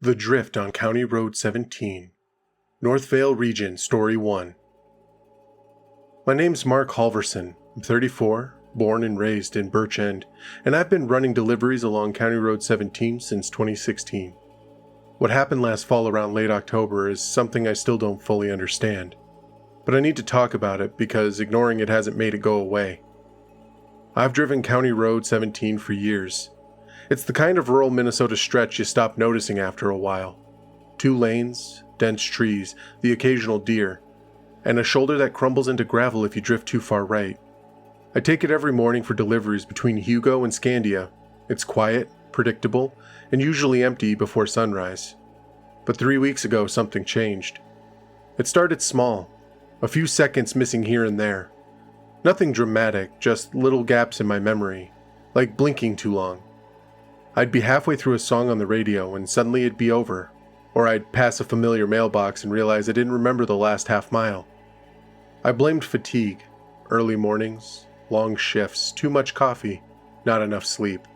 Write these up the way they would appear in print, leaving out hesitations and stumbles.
The Drift on County Road 17, Northvale Region, Story 1. My name's Mark Halverson. I'm 34, born and raised in Birch End, and I've been running deliveries along County Road 17 since 2016. What happened last fall around late October is something I still don't fully understand, but I need to talk about it because ignoring it hasn't made it go away. I've driven County Road 17 for years. It's the kind of rural Minnesota stretch you stop noticing after a while. 2 lanes, dense trees, the occasional deer, and a shoulder that crumbles into gravel if you drift too far right. I take it every morning for deliveries between Hugo and Scandia. It's quiet, predictable, and usually empty before sunrise. But 3 weeks ago, something changed. It started small, a few seconds missing here and there. Nothing dramatic, just little gaps in my memory, like blinking too long. I'd be halfway through a song on the radio and suddenly it'd be over, or I'd pass a familiar mailbox and realize I didn't remember the last half mile. I blamed fatigue, early mornings, long shifts, too much coffee, not enough sleep.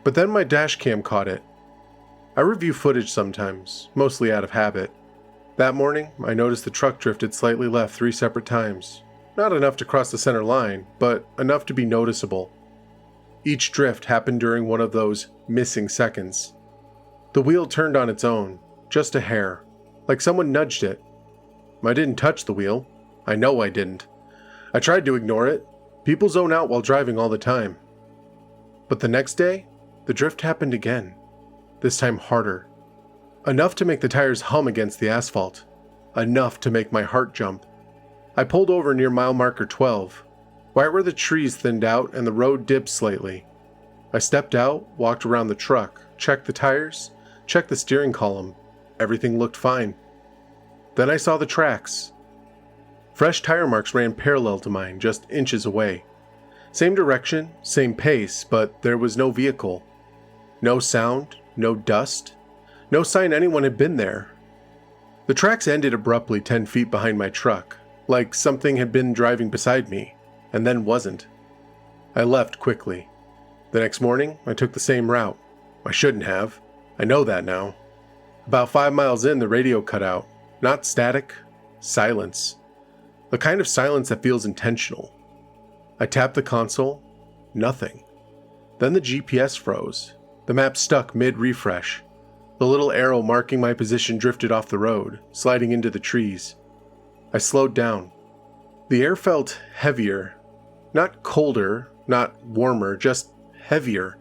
But then my dash cam caught it. I review footage sometimes, mostly out of habit. That morning, I noticed the truck drifted slightly left 3 separate times. Not enough to cross the center line, but enough to be noticeable. Each drift happened during one of those missing seconds. The wheel turned on its own, just a hair, like someone nudged it. I didn't touch the wheel. I know I didn't. I tried to ignore it. People zone out while driving all the time. But the next day, the drift happened again. This time harder. Enough to make the tires hum against the asphalt. Enough to make my heart jump. I pulled over near mile marker 12. Right where the trees thinned out and the road dipped slightly. I stepped out, walked around the truck, checked the tires, checked the steering column. Everything looked fine. Then I saw the tracks. Fresh tire marks ran parallel to mine, just inches away. Same direction, same pace, but there was no vehicle. No sound, no dust, no sign anyone had been there. The tracks ended abruptly 10 feet behind my truck, like something had been driving beside me. And then wasn't. I left quickly. The next morning, I took the same route. I shouldn't have. I know that now. About 5 miles in, the radio cut out. Not static, silence. The kind of silence that feels intentional. I tapped the console. Nothing. Then the GPS froze. The map stuck mid-refresh. The little arrow marking my position drifted off the road, sliding into the trees. I slowed down. The air felt heavier. Not colder, not warmer, just heavier,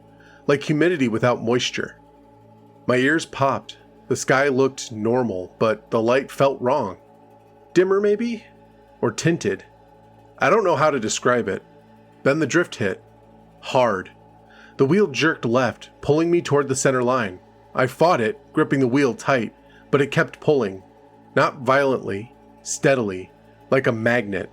like humidity without moisture. My ears popped. The sky looked normal, but the light felt wrong. Dimmer maybe? Or tinted. I don't know how to describe it. Then the drift hit. Hard. The wheel jerked left, pulling me toward the center line. I fought it, gripping the wheel tight, but it kept pulling. Not violently, steadily, like a magnet.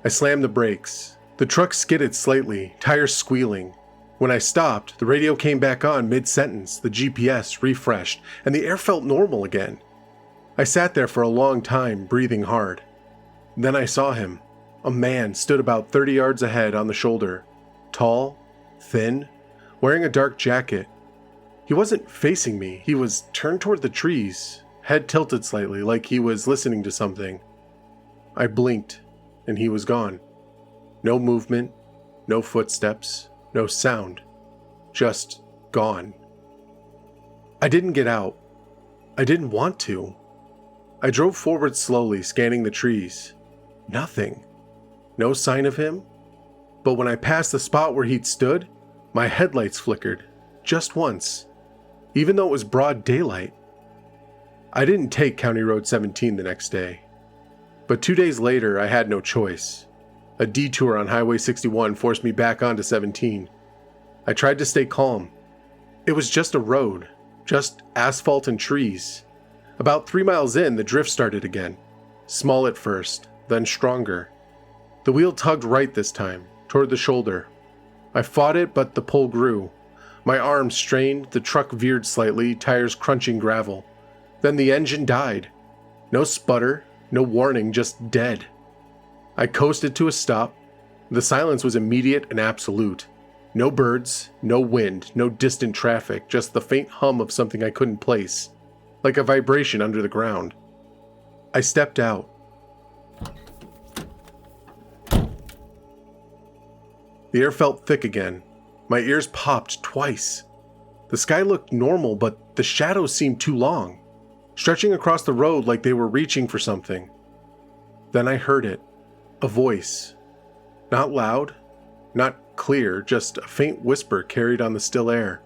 I slammed the brakes. The truck skidded slightly, tires squealing. When I stopped, the radio came back on mid-sentence, the GPS refreshed, and the air felt normal again. I sat there for a long time, breathing hard. Then I saw him. A man stood about 30 yards ahead on the shoulder. Tall, thin, wearing a dark jacket. He wasn't facing me, he was turned toward the trees, head tilted slightly like he was listening to something. I blinked, and he was gone. No movement, no footsteps, no sound. Just gone. I didn't get out. I didn't want to. I drove forward slowly, scanning the trees. Nothing. No sign of him. But when I passed the spot where he'd stood, my headlights flickered. Just once. Even though it was broad daylight. I didn't take County Road 17 the next day. But 2 days later, I had no choice. A detour on Highway 61 forced me back onto 17. I tried to stay calm. It was just a road, just asphalt and trees. About 3 miles in, the drift started again. Small at first, then stronger. The wheel tugged right this time, toward the shoulder. I fought it, but the pull grew. My arms strained, the truck veered slightly, tires crunching gravel. Then the engine died. No sputter, no warning, just dead. I coasted to a stop. The silence was immediate and absolute. No birds, no wind, no distant traffic, just the faint hum of something I couldn't place, like a vibration under the ground. I stepped out. The air felt thick again. My ears popped twice. The sky looked normal, but the shadows seemed too long, stretching across the road like they were reaching for something. Then I heard it. A voice. Not loud, not clear, just a faint whisper carried on the still air.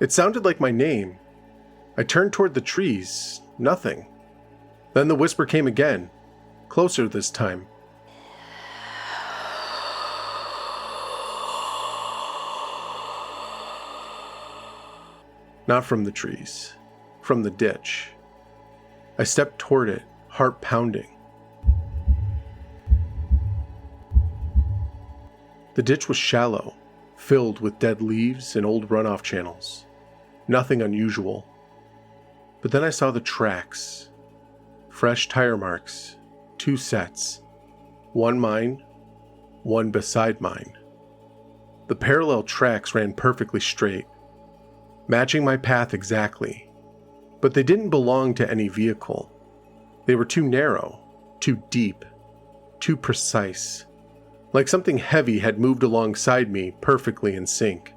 It sounded like my name. I turned toward the trees. Nothing. Then the whisper came again, closer this time. Not from the trees, from the ditch. I stepped toward it, heart pounding. The ditch was shallow, filled with dead leaves and old runoff channels. Nothing unusual. But then I saw the tracks. Fresh tire marks, 2 sets. One mine, one beside mine. The parallel tracks ran perfectly straight, matching my path exactly. But they didn't belong to any vehicle. They were too narrow, too deep, too precise. Like something heavy had moved alongside me, perfectly in sync.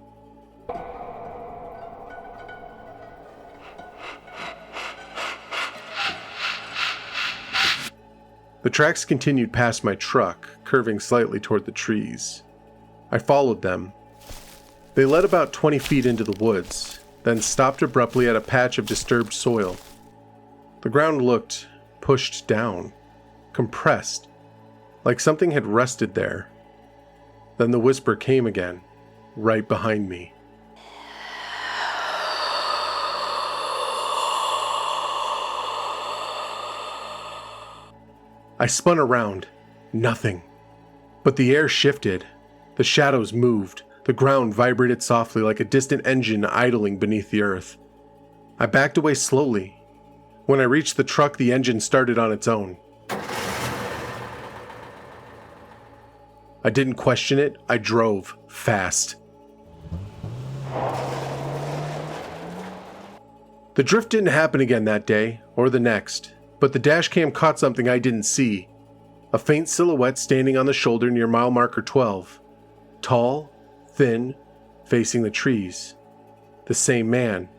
The tracks continued past my truck, curving slightly toward the trees. I followed them. They led about 20 feet into the woods, then stopped abruptly at a patch of disturbed soil. The ground looked pushed down, compressed, like something had rested there. Then the whisper came again, right behind me. I spun around. Nothing. But the air shifted. The shadows moved. The ground vibrated softly like a distant engine idling beneath the earth. I backed away slowly. When I reached the truck, the engine started on its own. I didn't question it. I drove fast. The drift didn't happen again that day, or the next, but the dashcam caught something I didn't see. A faint silhouette standing on the shoulder near mile marker 12. Tall, thin, facing the trees. The same man.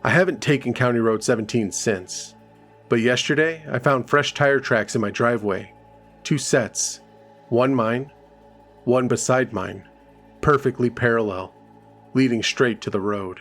I haven't taken County Road 17 since, but yesterday I found fresh tire tracks in my driveway. 2 sets. One mine, one beside mine, perfectly parallel, leading straight to the road.